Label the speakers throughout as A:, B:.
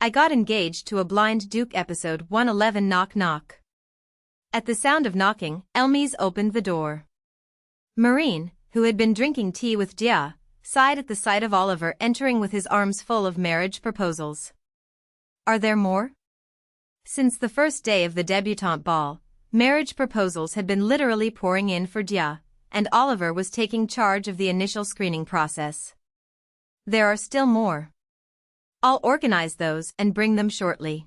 A: I got engaged to a blind Duke. Episode 111. Knock knock. At the sound of knocking, Elmis opened the door. Marin, who had been drinking tea with Dia, sighed at the sight of Oliver entering with his arms full of marriage proposals. Are there more? Since the first day of the debutante ball, marriage proposals had been literally pouring in for Dia, and Oliver was taking charge of the initial screening process. There are still more. I'll organize those and bring them shortly.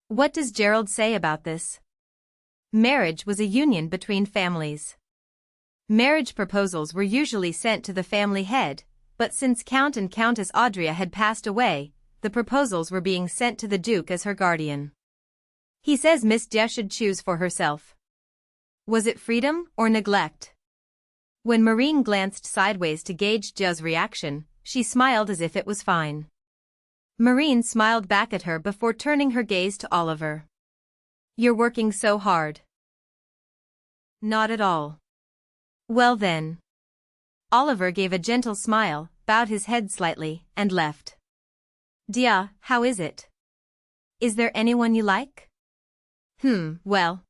A: What does Gerald say about this? Marriage was a union between families. Marriage proposals were usually sent to the family head, but since Count and Countess Audria had passed away, the proposals were being sent to the Duke as her guardian. He says Miss Dia should choose for herself. Was it freedom or neglect? When Marin glanced sideways to gauge Dia's reaction, she smiled as if it was fine. Marin smiled back at her before turning her gaze to Oliver. You're working so hard. Not at all. Well then. Oliver gave a gentle smile, bowed his head slightly, and left. Dia, how is it? Is there anyone you like? Well.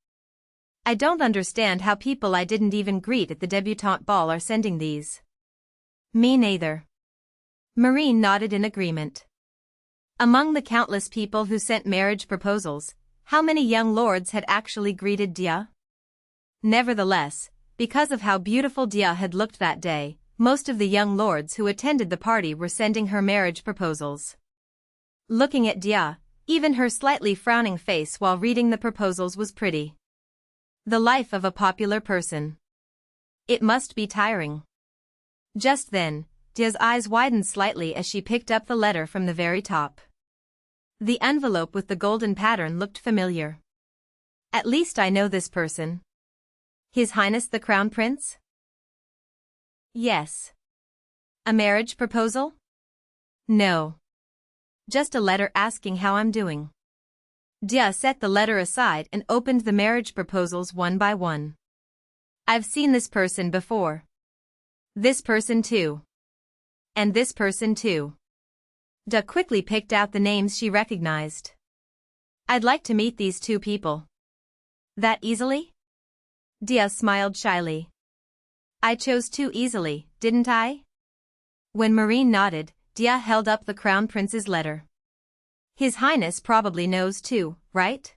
A: I don't understand how people I didn't even greet at the debutante ball are sending these. Me neither. Marin nodded in agreement. Among the countless people who sent marriage proposals, how many young lords had actually greeted Dia? Nevertheless, because of how beautiful Dia had looked that day, most of the young lords who attended the party were sending her marriage proposals. Looking at Dia, even her slightly frowning face while reading the proposals was pretty. The life of a popular person. It must be tiring. Just then, Dia's eyes widened slightly as she picked up the letter from the very top. The envelope with the golden pattern looked familiar. At least I know this person. His Highness the Crown Prince? Yes. A marriage proposal? No. Just a letter asking how I'm doing. Dia set the letter aside and opened the marriage proposals one by one. I've seen this person before. This person too. And this person too. Dia quickly picked out the names she recognized. I'd like to meet these two people. That easily? Dia smiled shyly. I chose too easily, didn't I? When Marin nodded, Dia held up the Crown Prince's letter. His Highness probably knows too, right?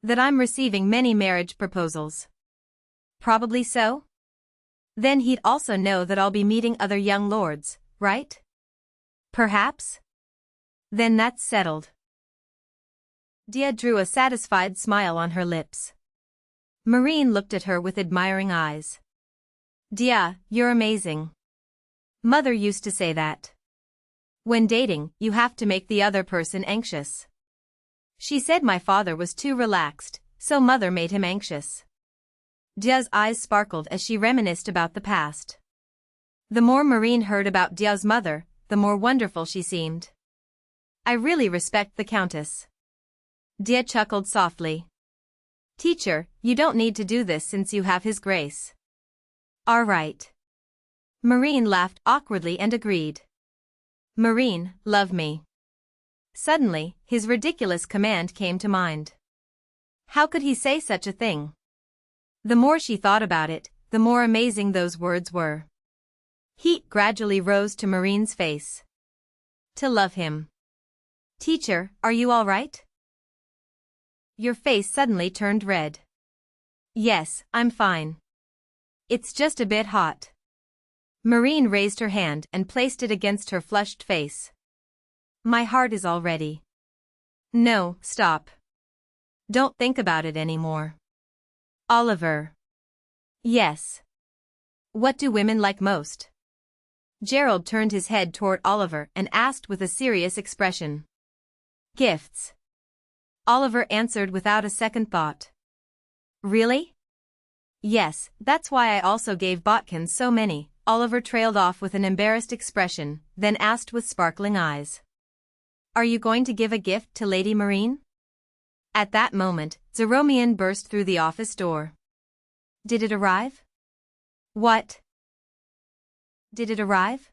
A: That I'm receiving many marriage proposals. Probably so? Then he'd also know that I'll be meeting other young lords, right? Perhaps? Then that's settled. Dia drew a satisfied smile on her lips. Marin looked at her with admiring eyes. Dia, you're amazing. Mother used to say that. When dating, you have to make the other person anxious. She said my father was too relaxed, so mother made him anxious. Dia's eyes sparkled as she reminisced about the past. The more Marin heard about Dia's mother, the more wonderful she seemed. I really respect the Countess. Dia chuckled softly. Teacher, you don't need to do this since you have His Grace. All right. Marin laughed awkwardly and agreed. Marin, love me. Suddenly, his ridiculous command came to mind. How could he say such a thing? The more she thought about it, the more amazing those words were. Heat gradually rose to Marin's face. To love him. Teacher, are you all right? Your face suddenly turned red. Yes, I'm fine. It's just a bit hot. Marin raised her hand and placed it against her flushed face. My heart is all ready. No, stop. Don't think about it anymore. Oliver. Yes. What do women like most? Gerald turned his head toward Oliver and asked with a serious expression. Gifts. Oliver answered without a second thought. Really? Yes, that's why I also gave Botkins so many. Oliver trailed off with an embarrassed expression, then asked with sparkling eyes. Are you going to give a gift to Lady Marin? At that moment, Zeromian burst through the office door. Did it arrive? What? Did it arrive?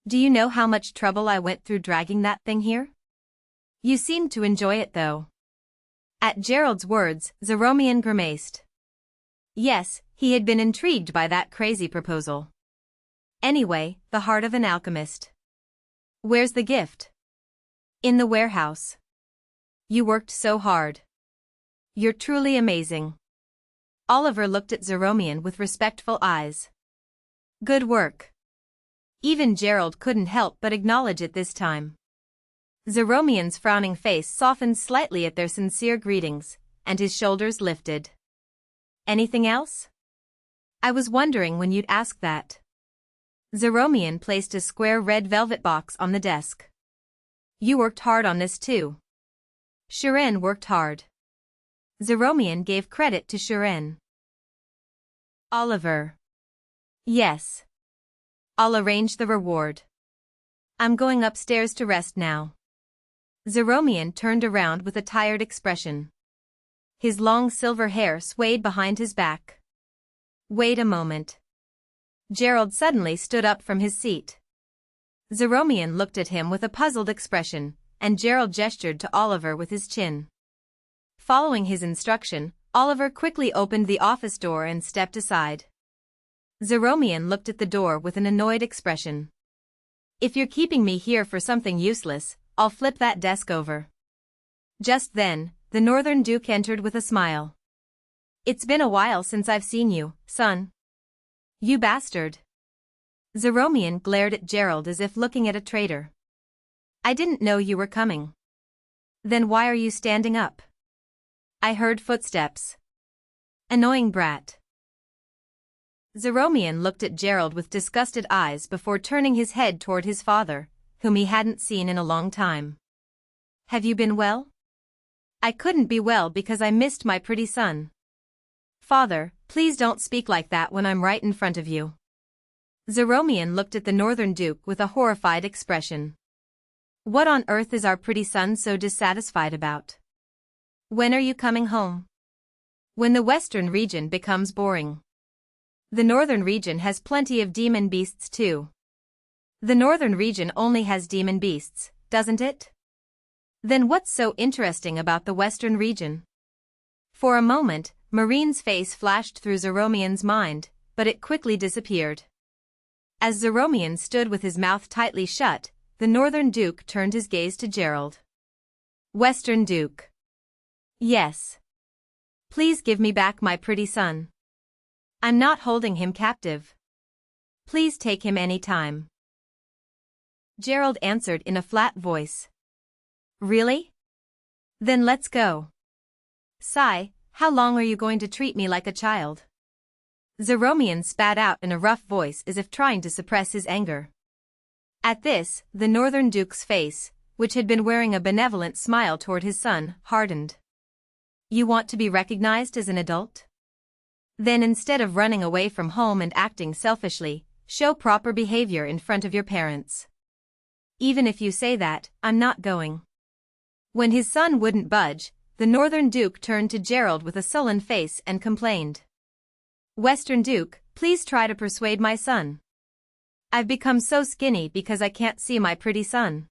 A: Do you know how much trouble I went through dragging that thing here? You seemed to enjoy it though. At Gerald's words, Zeromian grimaced. Yes, he had been intrigued by that crazy proposal. Anyway, the heart of an alchemist. Where's the gift? In the warehouse. You worked so hard. You're truly amazing. Oliver looked at Zeromian with respectful eyes. Good work. Even Gerald couldn't help but acknowledge it this time. Zeromian's frowning face softened slightly at their sincere greetings, and his shoulders lifted. Anything else? I was wondering when you'd ask that. Zeromian placed a square red velvet box on the desk. You worked hard on this too. Shiren worked hard. Zeromian gave credit to Shiren. Oliver. Yes. I'll arrange the reward. I'm going upstairs to rest now. Zeromian turned around with a tired expression. His long silver hair swayed behind his back. Wait a moment. Gerald suddenly stood up from his seat. Zeromian looked at him with a puzzled expression, and Gerald gestured to Oliver with his chin. Following his instruction, Oliver quickly opened the office door and stepped aside. Zeromian looked at the door with an annoyed expression. If you're keeping me here for something useless, I'll flip that desk over. Just then, the Northern Duke entered with a smile. It's been a while since I've seen you, son. You bastard. Zeromian glared at Gerald as if looking at a traitor. I didn't know you were coming. Then why are you standing up? I heard footsteps. Annoying brat. Zeromian looked at Gerald with disgusted eyes before turning his head toward his father, whom he hadn't seen in a long time. Have you been well? I couldn't be well because I missed my pretty son. Father, please don't speak like that when I'm right in front of you. Zeromian looked at the Northern Duke with a horrified expression. What on earth is our pretty son so dissatisfied about? When are you coming home? When the Western region becomes boring. The Northern region has plenty of demon beasts too. The Northern region only has demon beasts, doesn't it? Then what's so interesting about the Western region? For a moment, Marin's face flashed through Zeromian's mind, but it quickly disappeared. As Zeromian stood with his mouth tightly shut, the Northern Duke turned his gaze to Gerald. Western Duke. Yes. Please give me back my pretty son. I'm not holding him captive. Please take him any time. Gerald answered in a flat voice. Really? Then let's go. Sigh, how long are you going to treat me like a child? Zeromian spat out in a rough voice as if trying to suppress his anger. At this, the Northern Duke's face, which had been wearing a benevolent smile toward his son, hardened. You want to be recognized as an adult? Then instead of running away from home and acting selfishly, show proper behavior in front of your parents. Even if you say that, I'm not going. When his son wouldn't budge, the Northern Duke turned to Gerald with a sullen face and complained. Western Duke, please try to persuade my son. I've become so skinny because I can't see my pretty son.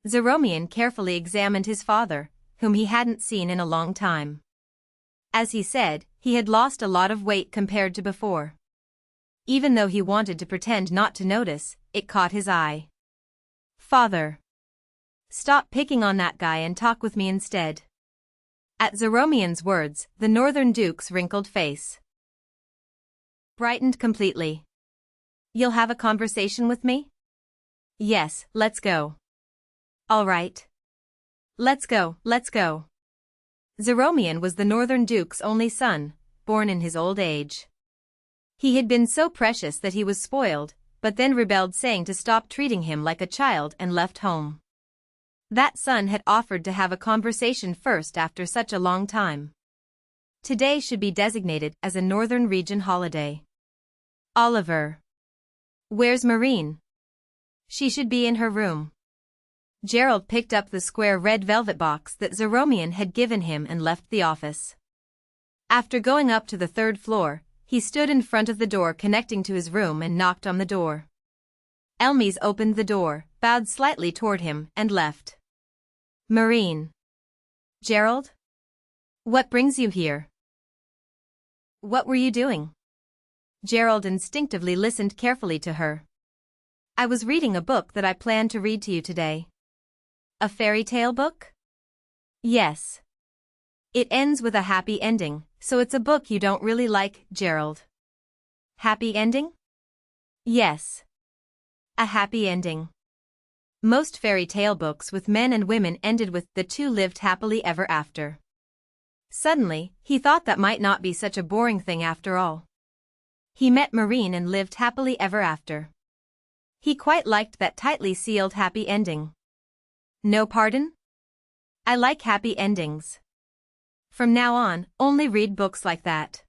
A: Zeromian carefully examined his father, whom he hadn't seen in a long time. As he said, he had lost a lot of weight compared to before. Even though he wanted to pretend not to notice, it caught his eye. Father. Stop picking on that guy and talk with me instead. At Zeromian's words, the Northern Duke's wrinkled face brightened completely. You'll have a conversation with me? Yes, let's go. All right. Let's go, let's go. Zeromian was the Northern Duke's only son, born in his old age. He had been so precious that he was spoiled, but then rebelled, saying to stop treating him like a child, and left home. That son had offered to have a conversation first after such a long time. Today should be designated as a Northern Region holiday. Oliver. Where's Marin? She should be in her room. Gerald picked up the square red velvet box that Zeromian had given him and left the office. After going up to the third floor, he stood in front of the door connecting to his room and knocked on the door. Elmis opened the door, bowed slightly toward him, and left. Marin. Gerald? What brings you here? What were you doing? Gerald instinctively listened carefully to her. I was reading a book that I planned to read to you today. A fairy tale book? Yes. It ends with a happy ending, so it's a book you don't really like, Gerald. Happy ending? Yes. A happy ending. Most fairy tale books with men and women ended with the two lived happily ever after. Suddenly, he thought that might not be such a boring thing after all. He met Marin and lived happily ever after. He quite liked that tightly sealed happy ending. No pardon? I like happy endings. From now on, only read books like that.